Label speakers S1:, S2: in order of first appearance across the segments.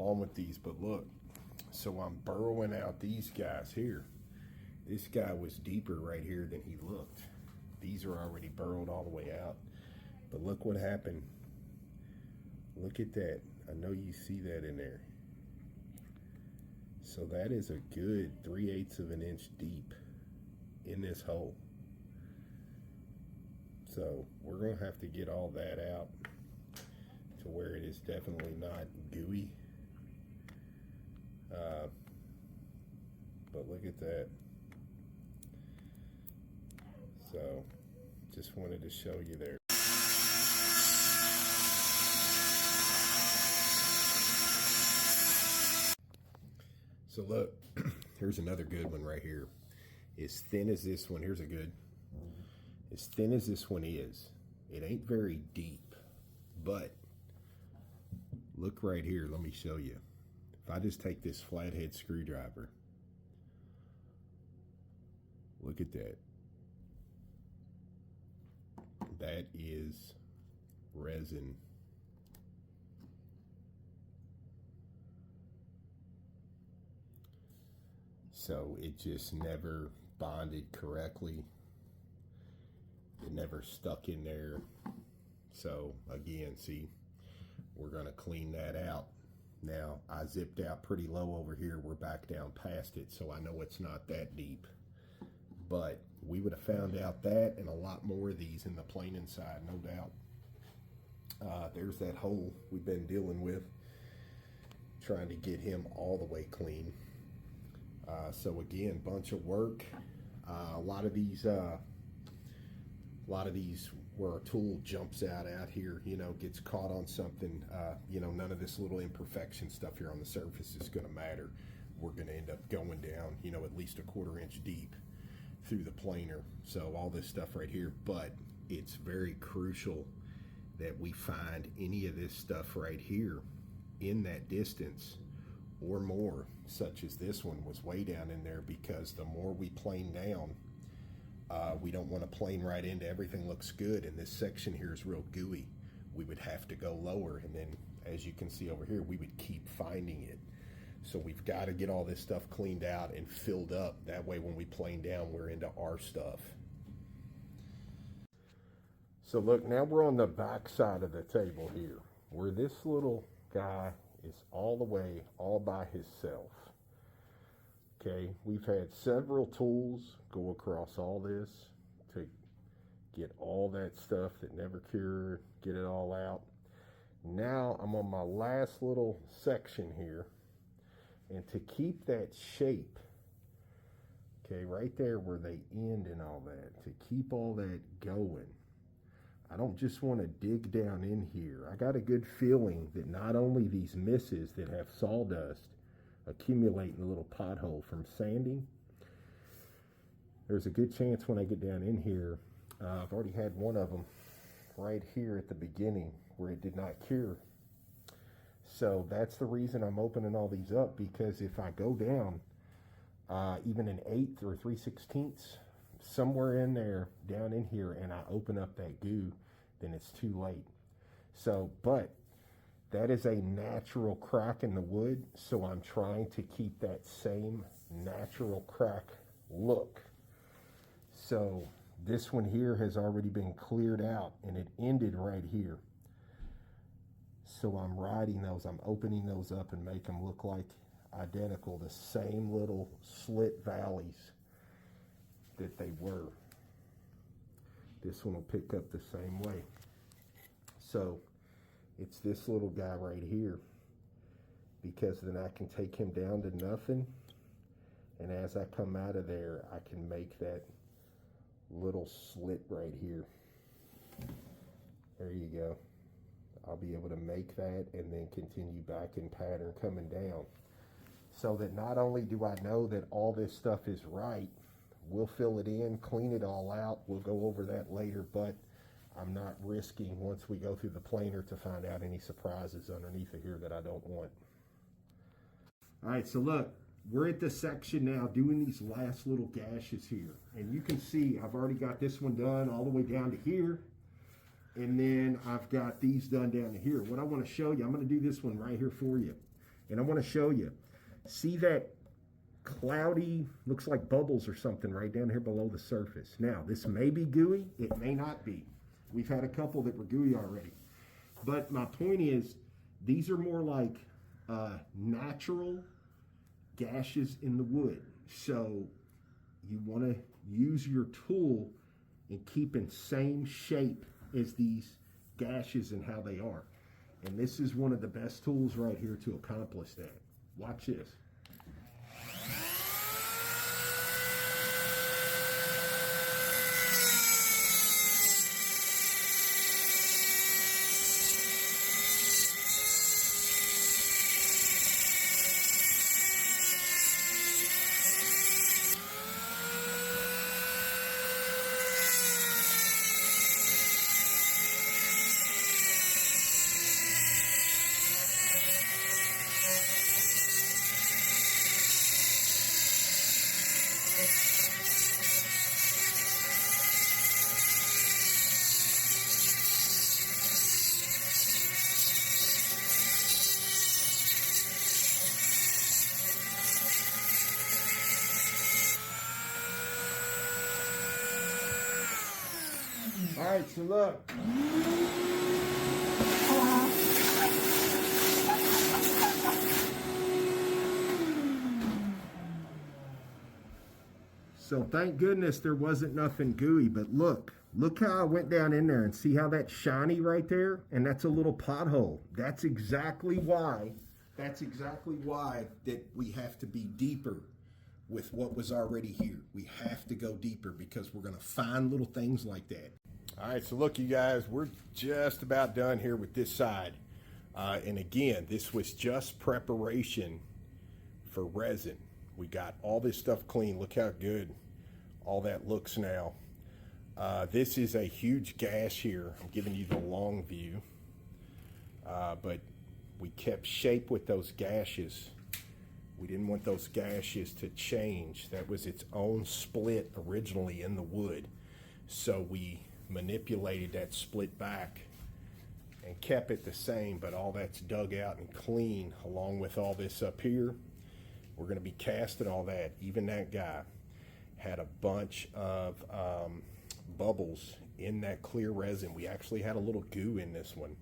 S1: along with these, but look, so I'm burrowing out these guys here. This guy was deeper right here than he looked. These are already burrowed all the way out. But look what happened. Look at that. I know you see that in there. So that is a good 3/8 of an inch deep in this hole. So we're going to have to get all that out to where it is definitely not gooey. But look at that. So just wanted to show you there. So look, here's another good one right here. As thin as this one, here's a good. As thin as this one is, it ain't very deep, but look right here, let me show you. If I just take this flathead screwdriver, look at that. That is resin. So it just never bonded correctly. It never stuck in there. So again, see, we're gonna clean that out. Now I zipped out pretty low over here. We're back down past it, so I know it's not that deep. But we would have found out that and a lot more of these in the planing side, no doubt. There's that hole we've been dealing with, trying to get him all the way clean. So again, bunch of work. A lot of these where our tool jumps out here, you know, gets caught on something, you know, none of this little imperfection stuff here on the surface is going to matter. We're going to end up going down, you know, at least a 1/4 inch deep through the planer. So all this stuff right here, but it's very crucial that we find any of this stuff right here in that distance or more, such as this one was way down in there, because the more we plane down, we don't want to plane right into everything looks good, and this section here is real gooey. We would have to go lower, and then as you can see over here, we would keep finding it. So we've got to get all this stuff cleaned out and filled up. That way when we plane down, we're into our stuff. So look, now we're on the back side of the table here, where this little guy is all the way all by himself. Okay, we've had several tools go across all this to get all that stuff that never cured, get it all out. Now I'm on my last little section here, and to keep that shape, okay, right there where they end and all that, to keep all that going, I don't just want to dig down in here. I got a good feeling that not only these misses that have sawdust accumulate in the little pothole from sanding, there's a good chance when I get down in here, I've already had one of them right here at the beginning where it did not cure. So that's the reason I'm opening all these up, because if I go down even an 1/8 or 3/16, somewhere in there, down in here, and I open up that goo, then it's too late. So, but that is a natural crack in the wood, so I'm trying to keep that same natural crack look. So this one here has already been cleared out, and it ended right here. So I'm riding those, I'm opening those up and make them look like identical, the same little slit valleys that they were. This one will pick up the same way. So it's this little guy right here, because then I can take him down to nothing, and as I come out of there, I can make that little slit right here. There you go. I'll be able to make that and then continue back in pattern coming down, so that not only do I know that all this stuff is right, we'll fill it in, clean it all out, we'll go over that later, but I'm not risking, once we go through the planer, to find out any surprises underneath of here that I don't want. All right, so look, we're at the section now doing these last little gashes here, and you can see I've already got this one done all the way down to here, and then I've got these done down to here. What I want to show you, I'm going to do this one right here for you. And I want to show you. See that cloudy, looks like bubbles or something right down here below the surface. Now, this may be gooey. It may not be. We've had a couple that were gooey already. But my point is, these are more like natural gashes in the wood. So you want to use your tool and keep in same shape as these gashes and how they are. And this is one of the best tools right here to accomplish that. Watch this. All right, so look. So thank goodness there wasn't nothing gooey, but look how I went down in there and see how that's shiny right there? And that's a little pothole. That's exactly why that we have to be deeper with what was already here. We have to go deeper because we're gonna find little things like that. All right, so look, you guys, we're just about done here with this side. And again, this was just preparation for resin. We got all this stuff clean. Look how good all that looks now. This is a huge gash here. I'm giving you the long view. But we kept shape with those gashes. We didn't want those gashes to change. That was its own split originally in the wood. So we manipulated that split back and kept it the same, but all that's dug out and clean along with all this up here. We're going to be casting all that. Even that guy had a bunch of bubbles in that clear resin. We actually had a little goo in this one.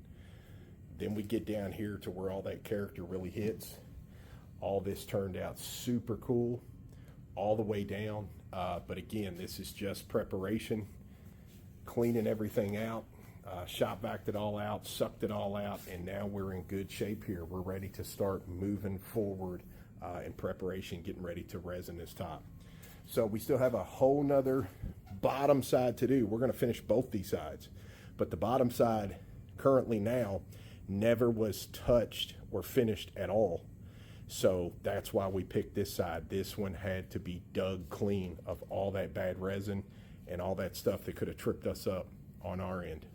S1: Then we get down here to where all that character really hits. All this turned out super cool all the way down. But again, this is just preparation, cleaning everything out, shop vacked it all out, sucked it all out, and now we're in good shape here. We're ready to start moving forward in preparation, getting ready to resin this top. So we still have a whole nother bottom side to do. We're going to finish both these sides, but the bottom side currently now never was touched or finished at all. So that's why we picked this side. This one had to be dug clean of all that bad resin and all that stuff that could have tripped us up on our end.